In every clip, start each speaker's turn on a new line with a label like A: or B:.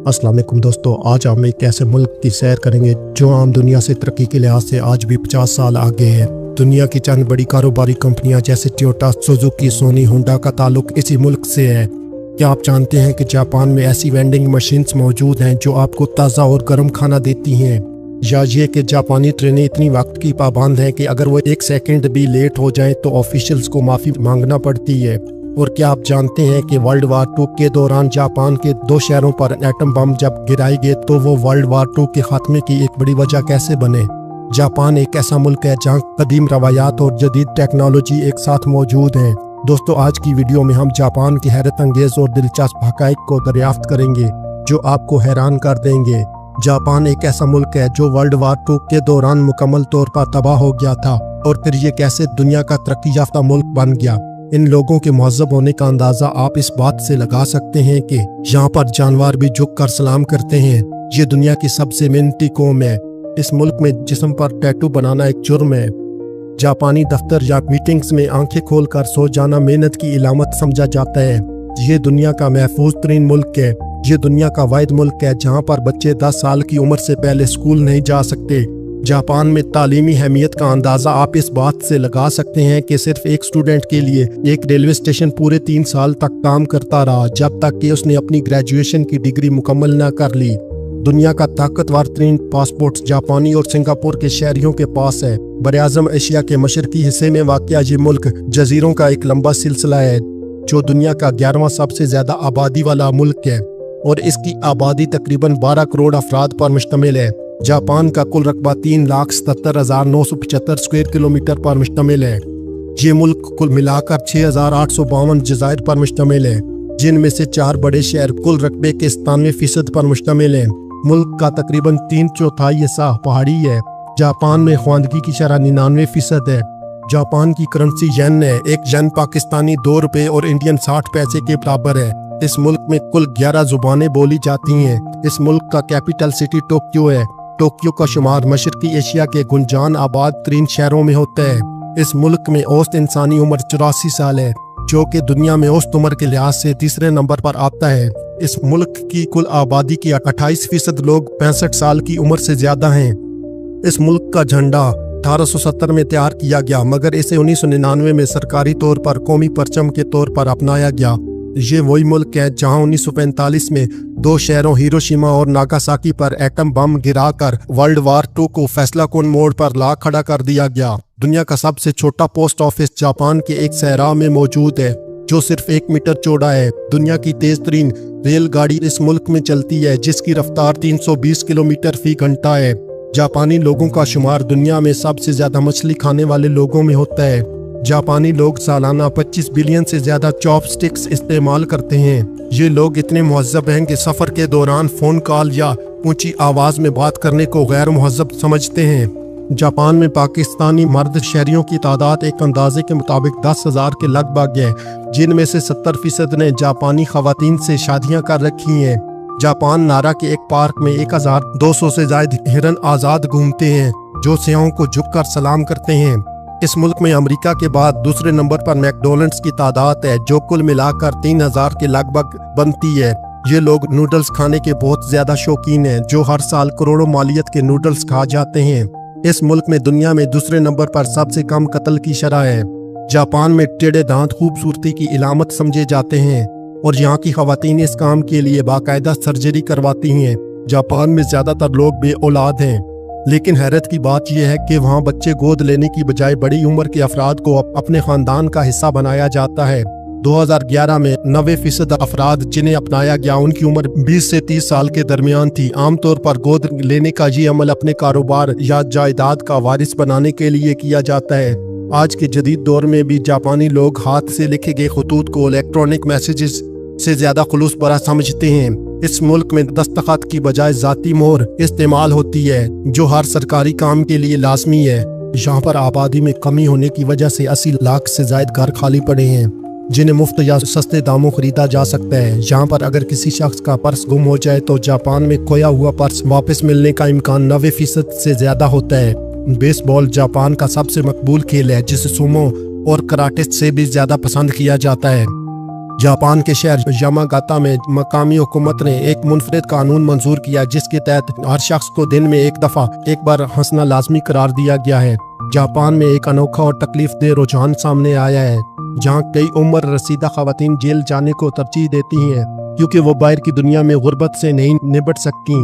A: अस्सलाम वालेकुम दोस्तों, आज हम एक ऐसे मुल्क की सैर करेंगे जो आम दुनिया से तरक्की के लिहाज से आज भी 50 साल आगे है। दुनिया की चंद बड़ी कारोबारी कंपनियां जैसे टोयोटा, सुजुकी, सोनी, होंडा का ताल्लुक इसी मुल्क से है। क्या आप जानते हैं कि जापान में ऐसी वेंडिंग मशीन्स मौजूद हैं जो आपको ताज़ा और गर्म खाना देती हैं? या ये कि जापानी ट्रेनें इतनी वक्त की पाबंद हैं कि अगर वो एक सेकंड भी लेट हो जाएं तो ऑफिशियल्स को माफ़ी मांगना पड़ती है। और क्या आप जानते हैं कि वर्ल्ड वार 2 के दौरान जापान के 2 शहरों पर एटम बम जब गिराए गए तो वो वर्ल्ड वार 2 के खात्मे की एक बड़ी वजह कैसे बने? जापान एक ऐसा मुल्क है जहाँ कदीम रवायात और जदीद टेक्नोलॉजी एक साथ मौजूद हैं। दोस्तों, आज की वीडियो में हम जापान की हैरत अंगेज और दिलचस्प हक़ाइक़ को दरियाफ्त करेंगे जो आपको हैरान कर देंगे। जापान एक ऐसा मुल्क है जो वर्ल्ड वार 2 के दौरान मुकम्मल तौर पर तबाह हो गया था और फिर ये कैसे दुनिया का तरक्की याफ्ता मुल्क बन गया। इन लोगों के महज़ब होने का अंदाज़ा आप इस बात से लगा सकते हैं कि यहाँ पर जानवर भी झुक कर सलाम करते हैं। ये दुनिया की सबसे मेहनती कौम है। इस मुल्क में जिस्म पर टैटू बनाना एक जुर्म है। जापानी दफ्तर या मीटिंग्स में आंखें खोल कर सो जाना मेहनत की इलामत समझा जाता है। ये दुनिया का महफूज तरीन मुल्क है। ये दुनिया का वाहिद मुल्क है जहाँ पर बच्चे 10 साल की उम्र से पहले स्कूल नहीं जा सकते। जापान में तालीमी अहमियत का अंदाज़ा आप इस बात से लगा सकते हैं कि सिर्फ एक स्टूडेंट के लिए एक रेलवे स्टेशन पूरे 3 साल तक काम करता रहा जब तक कि उसने अपनी ग्रेजुएशन की डिग्री मुकम्मल न कर ली। दुनिया का ताकतवर तरीन पासपोर्ट जापानी और सिंगापुर के शहरियों के पास है। बरआज़म एशिया के मशरकी हिस्से में वाक़या ये मुल्क जजीरों का एक लंबा सिलसिला है जो दुनिया का 11वां सबसे ज़्यादा आबादी वाला मुल्क है और इसकी आबादी तकरीबन 12 करोड़ अफराद पर मुश्तमिल है। जापान का कुल रकबा 3,77,975 स्क्वायर किलोमीटर पर मुश्तमिल है। ये मुल्क कुल मिलाकर 6,852 जज़ायर पर मुश्तमिल है, जिनमें से 4 बड़े शहर कुल रकबे के 97% पर मुश्तमिल हैं। मुल्क का तकरीबन 3/4 हिस्सा पहाड़ी है। जापान में ख्वानगी की शरह 99% है। जापान की करेंसी येन है। एक येन पाकिस्तानी 2 रुपये और इंडियन 60 पैसे के बराबर है। इस मुल्क में कुल 11 जुबानें बोली जाती हैं। इस मुल्क का कैपिटल सिटी टोक्यो है। टोक्यो का शुमार मशरकी एशिया के गुंजान आबाद तरीन शहरों में होता है। इस मुल्क में औसत इंसानी उम्र 84 साल है, जो कि दुनिया में औसत उम्र के लिहाज से तीसरे नंबर पर आता है। इस मुल्क की कुल आबादी के 28% लोग 65 साल की उम्र से ज्यादा हैं। इस मुल्क का झंडा 1870 में तैयार किया गया, मगर इसे 1999 में सरकारी तौर पर कौमी परचम के तौर पर अपनाया गया। ये वही मुल्क है जहां 1945 में 2 शहरों हिरोशिमा और नागासाकी पर एटम बम गिराकर वर्ल्ड वार 2 को फैसला कुन मोड़ पर ला खड़ा कर दिया गया। दुनिया का सबसे छोटा पोस्ट ऑफिस जापान के एक सहरा में मौजूद है जो सिर्फ 1 मीटर चौड़ा है। दुनिया की तेज तरीन रेलगाड़ी इस मुल्क में चलती है जिसकी रफ्तार 320 किलोमीटर फी घंटा है। जापानी लोगों का शुमार दुनिया में सबसे ज्यादा मछली खाने वाले लोगों में होता है। जापानी लोग सालाना 25 बिलियन से ज्यादा चॉपस्टिक्स इस्तेमाल करते हैं। ये लोग इतने मुहज़्ज़ब हैं कि सफ़र के दौरान फ़ोन कॉल या ऊंची आवाज़ में बात करने को गैर मुहज़्ज़ब समझते हैं। जापान में पाकिस्तानी मर्द शहरियों की तादाद एक अंदाजे के मुताबिक 10,000 के लगभग है, जिनमें से 70% ने जापानी ख़वातीन से शादियाँ कर रखी हैं। जापान नारा के एक पार्क में 1,200 से ज़ायद हिरन आज़ाद घूमते हैं जो सियाहों को झुक कर सलाम करते हैं। इस मुल्क में अमेरिका के बाद दूसरे नंबर पर मैकडोनल्ड्स की तादाद है जो कुल मिलाकर 3,000 के लगभग बनती है। ये लोग नूडल्स खाने के बहुत ज्यादा शौकीन हैं जो हर साल करोड़ों मालियत के नूडल्स खा जाते हैं। इस मुल्क में दुनिया में दूसरे नंबर पर सबसे कम कत्ल की शरह है। जापान में टेढ़े दांत खूबसूरती की इलामत समझे जाते हैं और यहाँ की खवातीन इस काम के लिए बाकायदा सर्जरी करवाती हैं। जापान में ज्यादातर लोग बे औलाद हैं, लेकिन हैरत की बात यह है कि वहाँ बच्चे गोद लेने की बजाय बड़ी उम्र के अफराद को अपने खानदान का हिस्सा बनाया जाता है। 2011 में 90% अफराद जिन्हें अपनाया गया उनकी उम्र 20 से 30 साल के दरमियान थी। आमतौर पर गोद लेने का ये अमल अपने कारोबार या जायदाद का वारिस बनाने के लिए किया जाता है। आज के जदीद दौर में भी जापानी लोग हाथ से लिखे गए खतूत को इलेक्ट्रॉनिक मैसेजेस से ज्यादा खुलूस बरा समझते हैं। इस मुल्क में दस्तखत की बजाय जाती मोहर इस्तेमाल होती है जो हर सरकारी काम के लिए लाजमी है। यहाँ पर आबादी में कमी होने की वजह से 80 लाख से ज्यादा घर खाली पड़े हैं जिन्हें मुफ्त या सस्ते दामों खरीदा जा सकता है। यहाँ पर अगर किसी शख्स का पर्स गुम हो जाए तो जापान में खोया हुआ पर्स वापस मिलने का इम्कान 90% से ज्यादा होता है। बेसबॉल जापान का सबसे मकबूल खेल है जिसे सुमो और कराटे से भी ज्यादा पसंद किया जाता है। जापान के शहर यामागाता में मकामी हुकूमत ने एक मुनफरिद कानून मंजूर किया जिसके तहत हर शख्स को दिन में एक बार हंसना लाजमी करार दिया गया है। जापान में एक अनोखा और तकलीफ दे रुझान सामने आया है जहां कई उम्र रसीदा खवातीन जेल जाने को तरजीह देती हैं क्योंकि वो बाहर की दुनिया में गुर्बत से नहीं निपट सकती।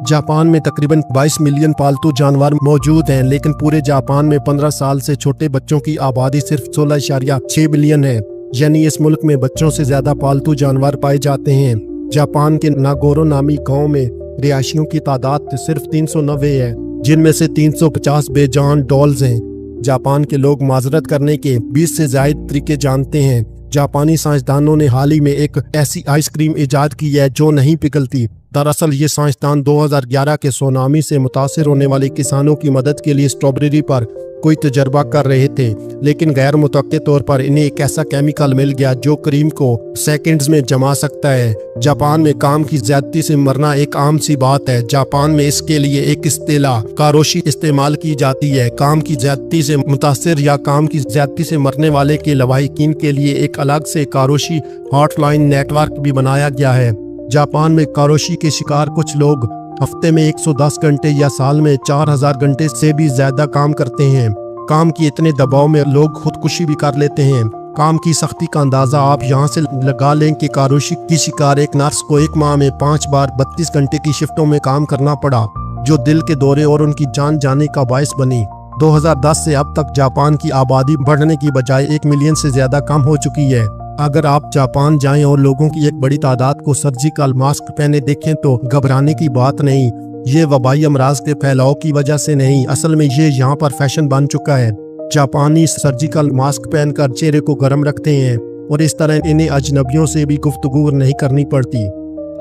A: जापान में तकरीबन 22 मिलियन पालतू जानवर मौजूद हैं, लेकिन पूरे जापान में 15 साल से छोटे बच्चों की आबादी सिर्फ 16.6 मिलियन है, यानी इस मुल्क में बच्चों से ज्यादा पालतू जानवर पाए जाते हैं। जापान के नागोरो नामी गांव में रिहायशियों की तादाद सिर्फ 390 है, जिनमें से 350 बेजान डॉल्स हैं। जापान के लोग माजरत करने के 20 से ज्यादा तरीके जानते हैं। जापानी साइंसदानों ने हाल ही में एक ऐसी आइसक्रीम इजाद की है जो नहीं पिघलती। दरअसल ये साइंसदान 2011 के सुनामी से मुतासिर होने वाले किसानों की मदद के लिए स्ट्रॉबेरी पर कोई तजर्बा कर रहे थे, लेकिन गैर मुतवक्के तौर पर इन्हें एक ऐसा केमिकल मिल गया जो क्रीम को सेकंड्स में जमा सकता है। जापान में काम की ज्यादती से मरना एक आम सी बात है। जापान में इसके लिए एक इस्तिलाह कारोशी इस्तेमाल की जाती है। काम की ज्यादती से मुतासिर या काम की ज्यादती से मरने वाले के लवाहिकीन के लिए एक अलग से कारोशी हॉटलाइन नेटवर्क भी बनाया गया है। जापान में कारोशी के शिकार कुछ लोग हफ्ते में 110 घंटे या साल में 4000 घंटे से भी ज्यादा काम करते हैं। काम की इतने दबाव में लोग खुदकुशी भी कर लेते हैं। काम की सख्ती का अंदाजा आप यहाँ से लगा लें कि कारोशी की शिकार एक नर्स को एक माह में 5 बार 32 घंटे की शिफ्टों में काम करना पड़ा, जो दिल के दौरे और उनकी जान जाने का बायस बनी। 2010 से अब तक जापान की आबादी बढ़ने की बजाय 1 मिलियन से ज्यादा कम हो चुकी है। अगर आप जापान जाएं और लोगों की एक बड़ी तादाद को सर्जिकल मास्क पहने देखें तो घबराने की बात नहीं। ये वबाई अमराज के फैलाव की वजह से नहीं, असल में ये यहाँ पर फैशन बन चुका है। जापानी सर्जिकल मास्क पहनकर चेहरे को गर्म रखते हैं और इस तरह इन्हें अजनबियों से भी गुफ्तगू नहीं करनी पड़ती।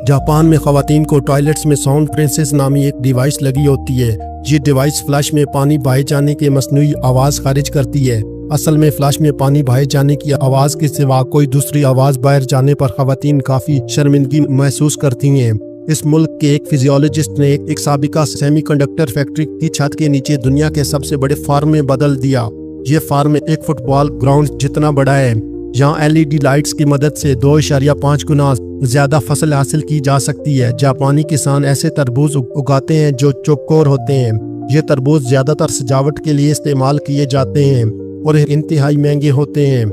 A: जापान में खवातीन को टॉयलेट्स में साउंड प्रिंसेस नामी एक डिवाइस लगी होती है। ये डिवाइस फ्लश में पानी बहाए जाने के मसनूई आवाज़ खारिज करती है। असल में फ्लश में पानी बहाए जाने की आवाज़ के सिवा कोई दूसरी आवाज़ बाहर जाने पर खवातीन काफ़ी शर्मिंदगी महसूस करती हैं। इस मुल्क के एक फिजियोलॉजिस्ट ने एक साबिका सेमीकंडक्टर फैक्ट्री की छत के नीचे दुनिया के सबसे बड़े फार्म में बदल दिया। ये फार्म एक फुटबॉल ग्राउंड जितना बड़ा है। यहाँ LED लाइट्स की मदद से 2.5 गुना ज्यादा फसल हासिल की जा सकती है। जापानी किसान ऐसे तरबूज उगाते हैं जो चौकोर होते हैं। ये तरबूज ज्यादातर सजावट के लिए इस्तेमाल किए जाते हैं और इंतहाई महंगे होते हैं।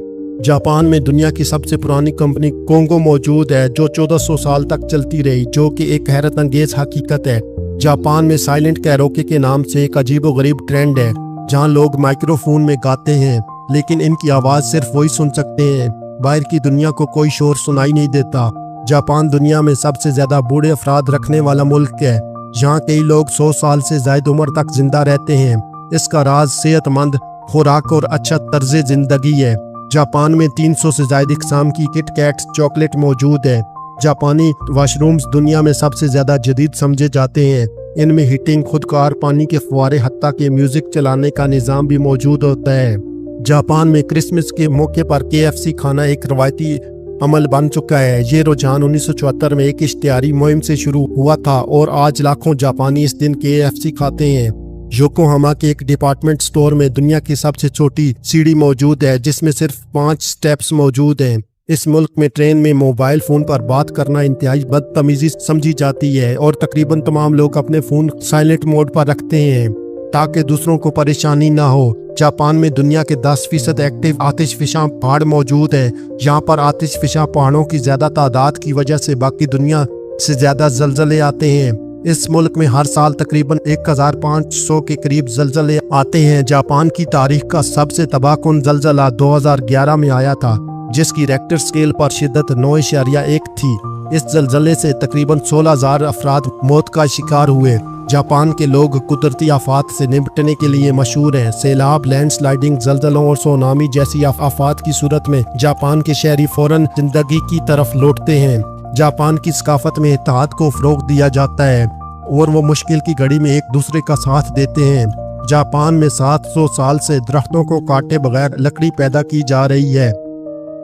A: जापान में दुनिया की सबसे पुरानी कंपनी कोंगो मौजूद है जो 1400 साल तक चलती रही, जो कि एक हैरत अंगेज हकीकत है। जापान में साइलेंट कैरोके के नाम से एक अजीबोगरीब ट्रेंड है जहाँ लोग माइक्रोफोन में गाते हैं, लेकिन इनकी आवाज़ सिर्फ वही सुन सकते हैं। बाहर की दुनिया को कोई शोर सुनाई नहीं देता। जापान दुनिया में सबसे ज़्यादा बूढ़े अफराद रखने वाला मुल्क है। यहाँ कई लोग 100 साल से ज़्यादा उम्र तक जिंदा रहते हैं। इसका राज सेहतमंद खुराक और अच्छा तर्ज जिंदगी है। जापान में 300 से ज्यादा किस्म की किट कैट चॉकलेट मौजूद है। जापानी वाशरूम्स दुनिया में सबसे ज्यादा जदीद समझे जाते हैं। इनमें हीटिंग, खुदकार पानी के फुवारे, हत्ता के म्यूजिक चलाने का निज़ाम भी मौजूद होता है। जापान में क्रिसमस के मौके पर KFC खाना एक रवायती अमल बन चुका है। ये रुझान 1974 में एक इश्तिहारी मुहिम से शुरू हुआ था और आज लाखों जापानी इस दिन KFC खाते हैं। योकोहामा के एक डिपार्टमेंट स्टोर में दुनिया की सबसे छोटी सीढ़ी मौजूद है जिसमें सिर्फ 5 स्टेप्स मौजूद हैं। इस मुल्क में ट्रेन में मोबाइल फ़ोन पर बात करना इंतहाई बदतमीजी समझी जाती है और तकरीबन तमाम लोग अपने फ़ोन साइलेंट मोड पर रखते हैं ताकि दूसरों को परेशानी ना हो। जापान में दुनिया के 10% एक्टिव आतिशफिशा पहाड़ मौजूद है। यहाँ पर आतिशफिशा पहाड़ों की ज़्यादा तादाद की वजह से बाकी दुनिया से ज़्यादा जलजले आते हैं। इस मुल्क में हर साल तकरीबन 1500 के करीब जलजले आते हैं। जापान की तारीख का सबसे तबाहकुन जलजला 2011 में आया था, जिसकी रेक्टर स्केल पर शिद्दत 9.1 थी। इस जलजले से तकरीबन 16,000 अफराद मौत का शिकार हुए। जापान के लोग कुदरती आफात से निपटने के लिए मशहूर हैं। सैलाब, लैंडस्लाइडिंग, जलजलों और सुनामी जैसी आफात की सूरत में जापान के शहरी फौरन जिंदगी की तरफ लौटते हैं। जापान की सकाफत में इत्तेहाद को फ़रोग़ दिया जाता है और वो मुश्किल की घड़ी में एक दूसरे का साथ देते हैं। जापान में 700 साल से दरख्तों को काटे बगैर लकड़ी पैदा की जा रही है।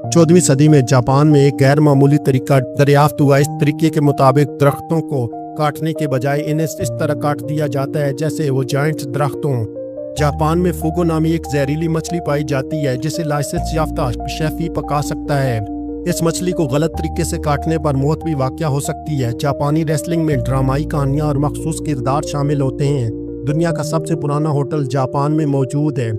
A: 14वीं सदी में जापान में एक गैर मामूली तरीका दरियाफ्त हुआ। इस तरीके के मुताबिक दरख्तों को काटने के बजाय इन्हें इस तरह काट दिया जाता है जैसे वो जायंट दरख्त हों। जापान में फुगो नामी एक जहरीली मछली पाई जाती है जिसे लाइसेंस याफ्ता शेफ ही पका सकता है। इस मछली को गलत तरीके से काटने पर मौत भी वाक़या हो सकती है। जापानी रेसलिंग में ड्रामाई कहानियाँ और मखसूस किरदार शामिल होते हैं। दुनिया का सबसे पुराना होटल जापान में मौजूद है।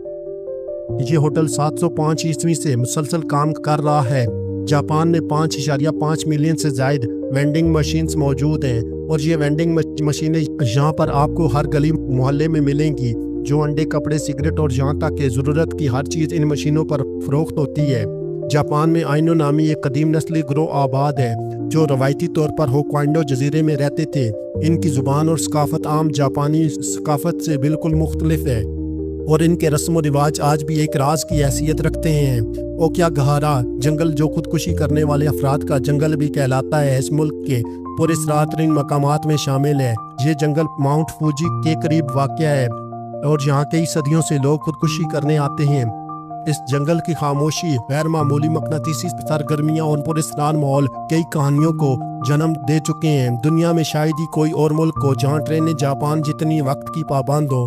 A: ये होटल 705 ईस्वी से मुसलसल काम कर रहा है। जापान में 5.5 मिलियन से जायद वेंडिंग मशीन्स मौजूद हैं और ये वेंडिंग मशीनें यहाँ पर आपको हर गली मोहल्ले में मिलेंगी, जो अंडे, कपड़े, सिगरेट और यहाँ तक कि ज़रूरत की हर चीज़ इन मशीनों पर फरोख्त होती है। जापान में आइनो नामी एक कदीम नस्ली ग्रोह आबाद है जो रवायती तौर पर होक्काइडो जजीरे में रहते थे। इनकी ज़ुबान और सकाफत आम जापानी सकाफत से बिल्कुल मुख्तलिफ है और इनके रस्म व रिवाज आज भी एक राज की हैसियत रखते हैं। ओकियागहारा जंगल, जो खुदकुशी करने वाले अफराद का जंगल भी कहलाता है, इस मुल्क के पुरअसरातरीन मकामात में शामिल है। ये जंगल माउंट फूजी के करीब वाक़या है और यहाँ कई सदियों से लोग खुदकुशी करने आते हैं। इस जंगल की खामोशी, गैर मामूली मकनातीसी सरगर्मियाँ और पुरअसरार माहौल कई कहानियों को जन्म दे चुके हैं। दुनिया में शायद ही कोई और मुल्क हो जहाँ ट्रेनें जापान जितनी वक्त की पाबंद हो।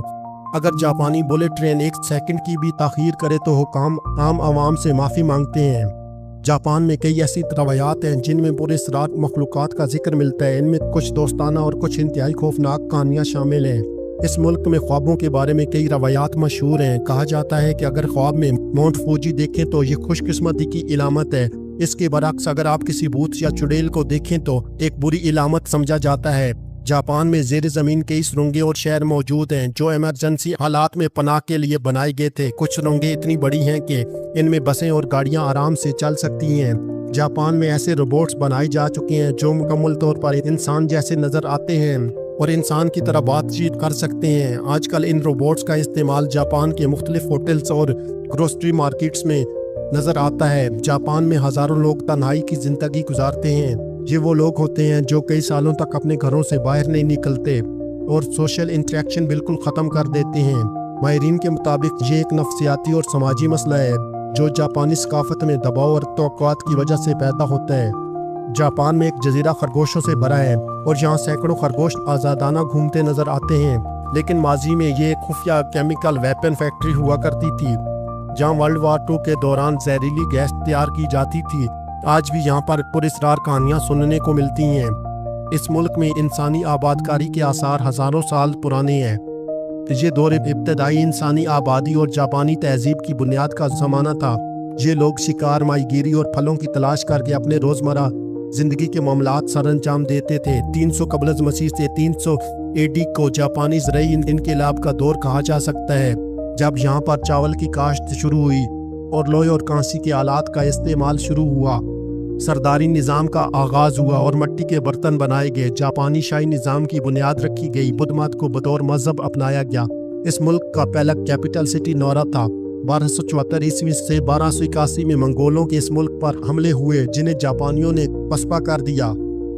A: अगर जापानी बुलेट ट्रेन 1 सेकंड की भी ताख़ीर करे तो हुकाम आम आवाम से माफ़ी मांगते हैं। जापान में कई ऐसी रवायात हैं जिनमें पुरअसरार मखलूक़ात का जिक्र मिलता है। इनमें कुछ दोस्ताना और कुछ इंतहाई खौफनाक कहानियाँ शामिल हैं। इस मुल्क में ख्वाबों के बारे में कई रवायात मशहूर हैं। कहा जाता है कि अगर ख्वाब में माउंट फूजी देखें तो ये खुशकिस्मती की इलामत है। इसके बरक्स अगर आप किसी भूत या चुड़ैल को देखें तो एक बुरी इलामत समझा जाता है। जापान में ज़ेर ज़मीन कई सुरंगें और शहर मौजूद हैं जो इमरजेंसी हालात में पनाह के लिए बनाए गए थे। कुछ सुरंगें इतनी बड़ी हैं कि इनमें बसें और गाड़ियां आराम से चल सकती हैं। जापान में ऐसे रोबोट्स बनाए जा चुके हैं जो मुकम्मल तौर पर इंसान जैसे नज़र आते हैं और इंसान की तरह बातचीत कर सकते हैं। आजकल इन रोबोट्स का इस्तेमाल जापान के मुख्तलिफ होटल्स और ग्रोसरी मार्केट्स में नज़र आता है। जापान में हज़ारों लोग तन्हाई की ज़िंदगी गुजारते हैं। ये वो लोग होते हैं जो कई सालों तक अपने घरों से बाहर नहीं निकलते और सोशल इंटरेक्शन बिल्कुल ख़त्म कर देते हैं। माहिरीन के मुताबिक ये एक नफ्सियाती और समाजी मसला है जो जापानी सकाफत में दबाव और तवक्कुआत की वजह से पैदा होता है। जापान में एक जजीरा खरगोशों से भरा है और यहाँ सैकड़ों खरगोश आज़ादाना घूमते नज़र आते हैं। लेकिन माजी में ये एक खुफिया केमिकल वेपन फैक्ट्री हुआ करती थी जहाँ वर्ल्ड वार 2 के दौरान जहरीली गैस तैयार की जाती थी। आज भी यहाँ पर पुरअसरार कहानियाँ सुनने को मिलती हैं। इस मुल्क में इंसानी आबादकारी के आसार हज़ारों साल पुराने हैं। ये दौर इब्तदाई इंसानी आबादी और जापानी तहजीब की बुनियाद का ज़माना था। ये लोग शिकार, माहीगीरी और फलों की तलाश करके अपने रोज़मर्रा ज़िंदगी के मामलात सर अंजाम देते थे। 300 कबल मसीह से 300 AD को जापानी ज़रई इनकलाब का दौर कहा जा सकता है, जब यहाँ पर चावल की काश्त शुरू हुई और लोहे और कांसी के आलात का इस्तेमाल शुरू हुआ। सरदारी निज़ाम का आगाज़ हुआ और मिट्टी के बर्तन बनाए गए। जापानी शाही निज़ाम की बुनियाद रखी गई। बुद्ध मत को बतौर मजहब अपनाया गया। इस मुल्क का पहला कैपिटल सिटी नौरा था। 1274 ईस्वी से 1281 में मंगोलों के इस मुल्क पर हमले हुए जिन्हें जापानियों ने पसपा कर दिया।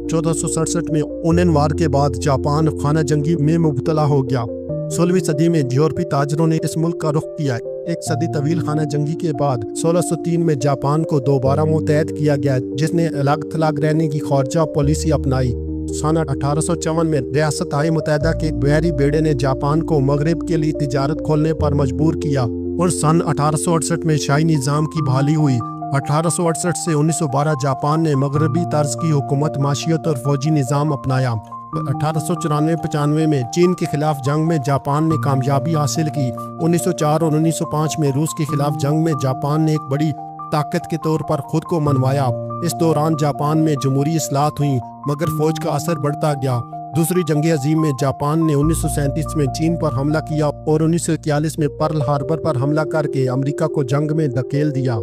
A: 1467 में उनेन वार के बाद जापान खाना जंगी में मुब्तला हो गया। 16वीं सदी में यूरोपी ताजरों ने इस मुल्क का रुख किया। एक सदी तवील खाना जंगी के बाद 1603 में जापान को दोबारा मुतहद किया गया, जिसने अलग थलग रहने की खौरजा पॉलिसी अपनाई। सन 1854 में रियासत मुत्तहिदा के बहरी बेड़े ने जापान को मगरब के लिए तिजारत खोलने पर मजबूर किया और सन 1868 में शाही निज़ाम की बहाली हुई। 1868 से 1912 जापान ने मगरबी तर्ज की हुकूमत, माशियत और फौजी निज़ाम अपनाया। 1894-95 में चीन के खिलाफ जंग में जापान ने कामयाबी हासिल की। 1904 और 1905 में रूस के खिलाफ जंग में जापान ने एक बड़ी ताकत के तौर पर खुद को मनवाया। इस दौरान जापान में जमहूरी इस्लाहत हुई मगर फौज का असर बढ़ता गया। दूसरी जंग अजीम में जापान ने 1937 में चीन पर हमला किया और 1941 में पर्ल हार्बर पर हमला करके अमेरिका को जंग में धकेल दिया।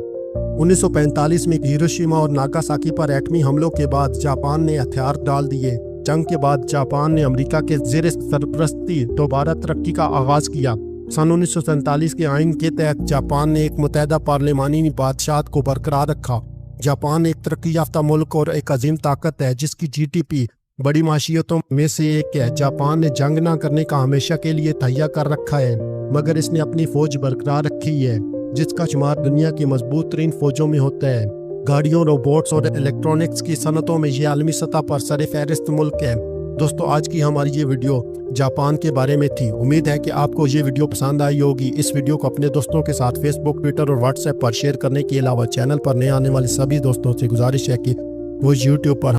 A: 1945 में हिरोशिमा और नागासाकी पर एटमी हमलों के बाद जापान ने हथियार डाल दिए। जंग के बाद जापान ने अमेरिका के ज़ेर सरपरस्ती दोबारा तरक्की का आगाज किया। सन 1947 के आइन के तहत जापान ने एक मुत्तहदा पार्लिमानी बादशाहत को बरकरार रखा। जापान एक तरक्की याफ्ता मुल्क और एक अजीम ताकत है जिसकी GDP बड़ी माशियतों में से एक है। जापान ने जंग न करने का हमेशा के लिए तैयार कर रखा है मगर इसने अपनी फौज बरकरार रखी है जिसका शुमार दुनिया की मजबूत तरीन फौजों में होता है। गाड़ियों, रोबोट्स और इलेक्ट्रॉनिक्स की सनतों में ये आलमी सतह पर सर फहरिस्त मुल्क है। دوستو آج کی ہماری یہ ویڈیو جاپان کے بارے میں تھی. امید ہے کہ آپ کو یہ ویڈیو پسند آئی ہوگی. اس ویڈیو کو اپنے دوستوں کے ساتھ فیس بک، ٹویٹر اور واٹس ایپ پر شیئر کرنے کے علاوہ چینل پر نئے آنے والے سبھی دوستوں سے گزارش ہے کہ وہ یوٹیوب پر